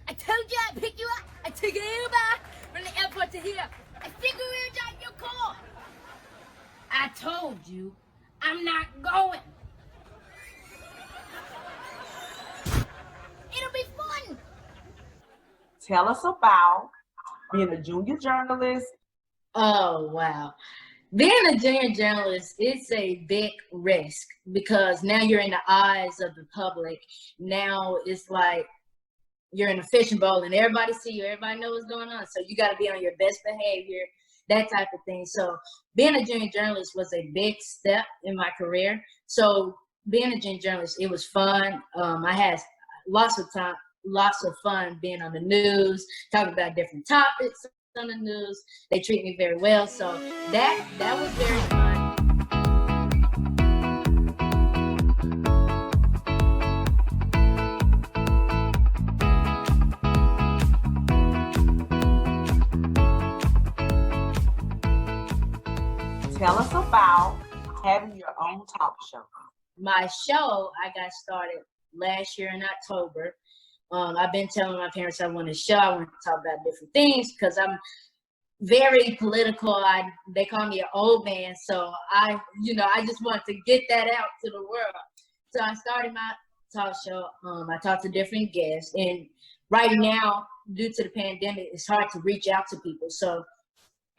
I told you I'd pick you up. I took an Uber from the airport to here. I figured we would drive your car. I told you I'm not going. It'll be fun. Tell us about being a junior journalist. Oh, wow. Being a junior journalist, it's a big risk because now you're in the eyes of the public. Now it's like you're in a fishing bowl and everybody see you, everybody knows what's going on. So you got to be on your best behavior, that type of thing. So being a junior journalist was a big step in my career. So being a junior journalist, it was fun. I had lots of fun being on the news, talking about different topics on the news. They treat me very well, so that was very fun. Tell us about having your own talk show. My show, I got started last year in October. I've been telling my parents I want a show. I want to talk about different things because I'm very political. They call me an old man, so I just want to get that out to the world. So I started my talk show. I talk to different guests, and right now, due to the pandemic, it's hard to reach out to people. So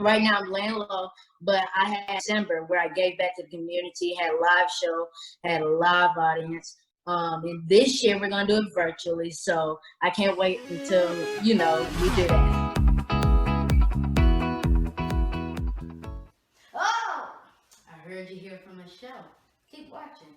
right now I'm laying low, but I had December where I gave back to the community, had a live show, had a live audience. And this year we're gonna do it virtually, so I can't wait until we do that. Oh, I heard you here from the show. Keep watching.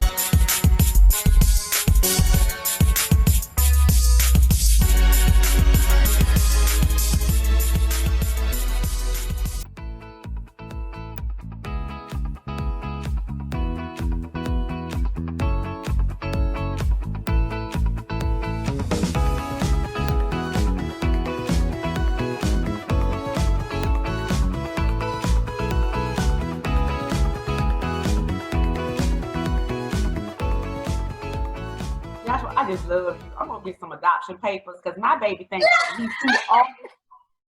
love you. I'm gonna get some adoption papers because my baby thinks he's too old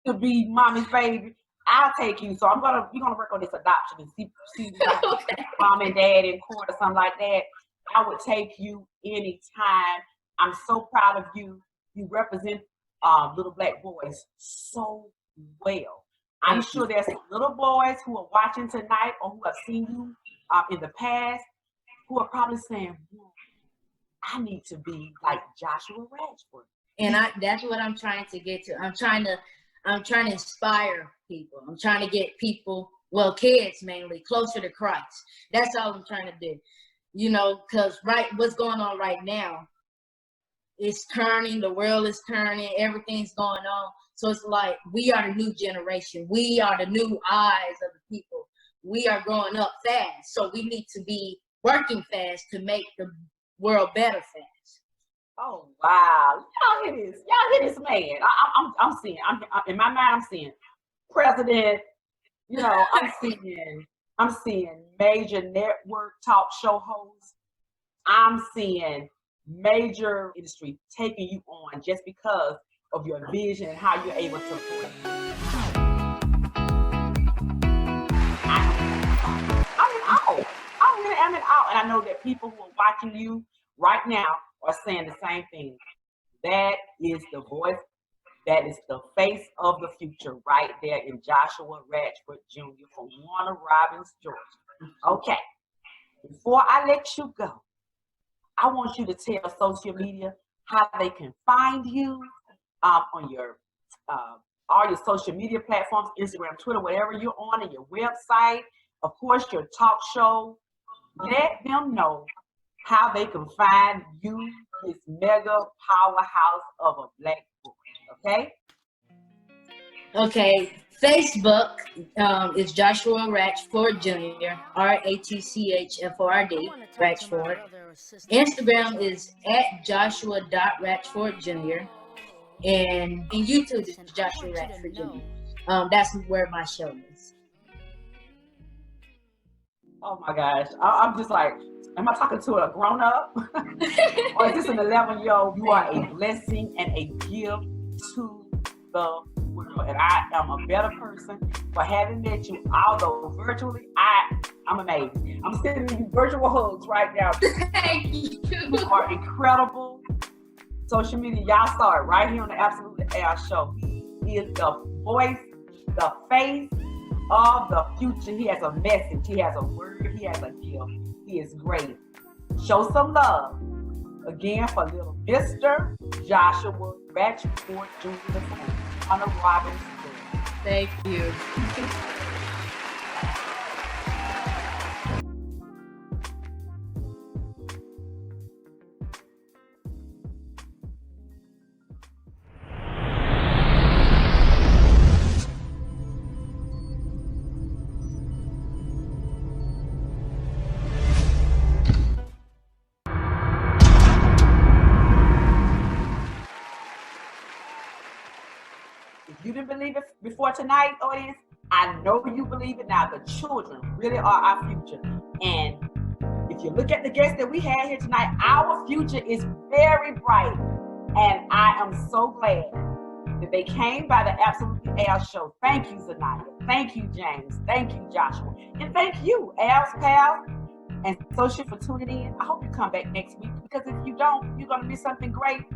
to be mommy's baby. I'll take you. So we're gonna work on this adoption and see like mom and dad in court or something like that. I would take you anytime. I'm so proud of you. You represent little black boys so well. I'm sure there's some little boys who are watching tonight or who have seen you in the past who are probably saying, I need to be like Joshua Ratchford. And that's what I'm trying to get to. I'm trying to inspire people. I'm trying to get people, well, kids mainly, closer to Christ. That's all I'm trying to do. You know, because what's going on right now, it's turning, the world is turning, everything's going on. So it's like, we are the new generation. We are the new eyes of the people. We are growing up fast. So we need to be working fast to make the world better fast. Oh, wow. Y'all hear this. Y'all hear this man. I'm seeing, in my mind, I'm seeing president, you know, I'm seeing major network talk show hosts. I'm seeing major industry taking you on just because of your vision and how you're able to play. I'm in awe. And I know that people who are watching you right now are saying the same thing. That is the voice, that is the face of the future right there in Joshua Ratchford Jr. from Warner Robins, Georgia. Okay, before I let you go, I want you to tell social media how they can find you on your all your social media platforms, Instagram, Twitter, whatever you're on, and your website, of course, your talk show. Let them know how they can find you, this mega powerhouse of a black boy, okay? Okay, Facebook is Joshua Ratchford Jr., Ratchford, Ratchford. Instagram is @Joshua.Ratchford Jr. And YouTube is Joshua Ratchford Jr. That's where my show is. Oh my gosh, I'm just like, am I talking to a grown-up? Or is this an 11-year-old? You are a blessing and a gift to the world. And I am a better person for having met you, although virtually, I'm amazing. I'm sending you virtual hugs right now. Thank you. You are incredible. Social media, y'all saw it right here on the Absolutely Al Show. He is the voice, the face of the future. He has a message. He has a word. He has a gift. He is great. Show some love. Again, for little Mr. Joshua Ratchford Jr. from Warner Robins. Thank you. If you didn't believe it before tonight, audience, I know you believe it now. The children really are our future. And if you look at the guests that we had here tonight, our future is very bright. And I am so glad that they came by the Absolutely Al Show. Thank you, Zanaya. Thank you, James. Thank you, Joshua. And thank you, Al's pals and Social for tuning in. I hope you come back next week, because if you don't, you're going to miss something great.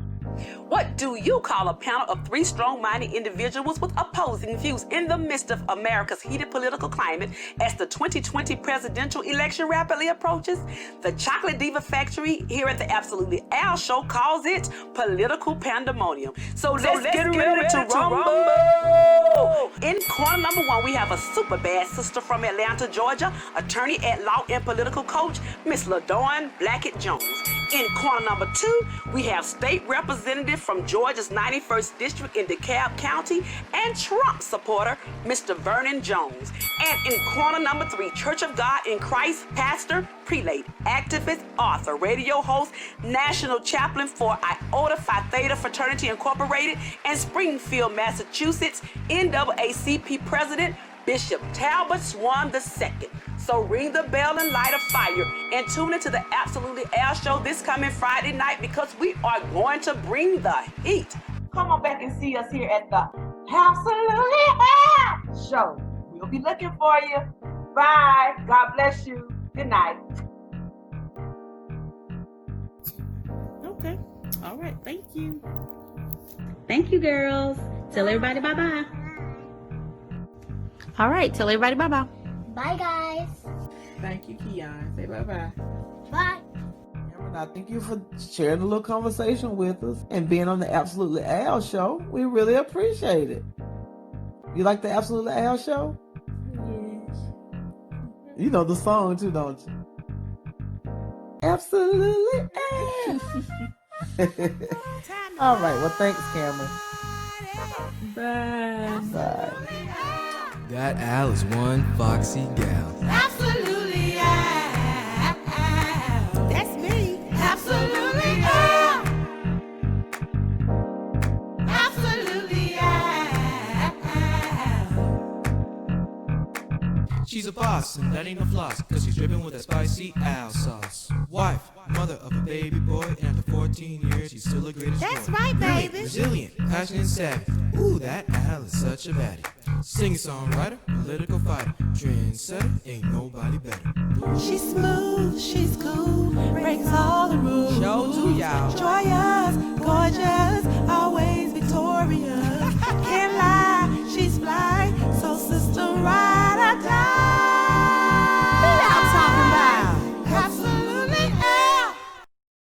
What do you call a panel of three strong-minded individuals with opposing views in the midst of America's heated political climate as the 2020 presidential election rapidly approaches? The Chocolate Diva Factory here at the Absolutely Al Show calls it political pandemonium. So let's get ready to rumble! In corner number one, we have a super bad sister from Atlanta, Georgia, attorney at law and political coach, Miss LaDawn Blackett-Jones. In corner number two, we have state representative from Georgia's 91st District in DeKalb County and Trump supporter, Mr. Vernon Jones. And in corner number three, Church of God in Christ pastor, prelate, activist, author, radio host, national chaplain for Iota Phi Theta Fraternity Incorporated and Springfield, Massachusetts, NAACP president, Bishop Talbot Swan II. So ring the bell and light a fire and tune into the Absolutely Al Show this coming Friday night because we are going to bring the heat. Come on back and see us here at the Absolutely Al Show. We'll be looking for you. Bye. God bless you. Good night. Okay. All right. Thank you. Thank you, girls. Tell everybody bye-bye. All right, tell everybody bye-bye. Bye, guys. Thank you, Keon. Say bye-bye. Bye. Cameron, I thank you for sharing a little conversation with us and being on the Absolutely Al Show. We really appreciate it. You like the Absolutely Al Show? Yes. You know the song too, don't you? Absolutely Al. All right. Well, thanks, Cameron. Bye. Bye. That Al is one foxy gal. Absolutely Al. That's me. Absolutely Al. Absolutely Al. She's a boss, and that ain't no floss, cause she's dripping with that spicy Al sauce. Wife, mother of a baby boy, and after 14 years, she's still the greatest. That's boy. right, Brilliant, baby. Resilient, passionate, and savvy. Ooh, that Al is such a baddie. Singer-songwriter, political fighter, trendsetter, ain't nobody better. She's smooth, she's cool, breaks all the rules. Show to y'all. Joyous, gorgeous,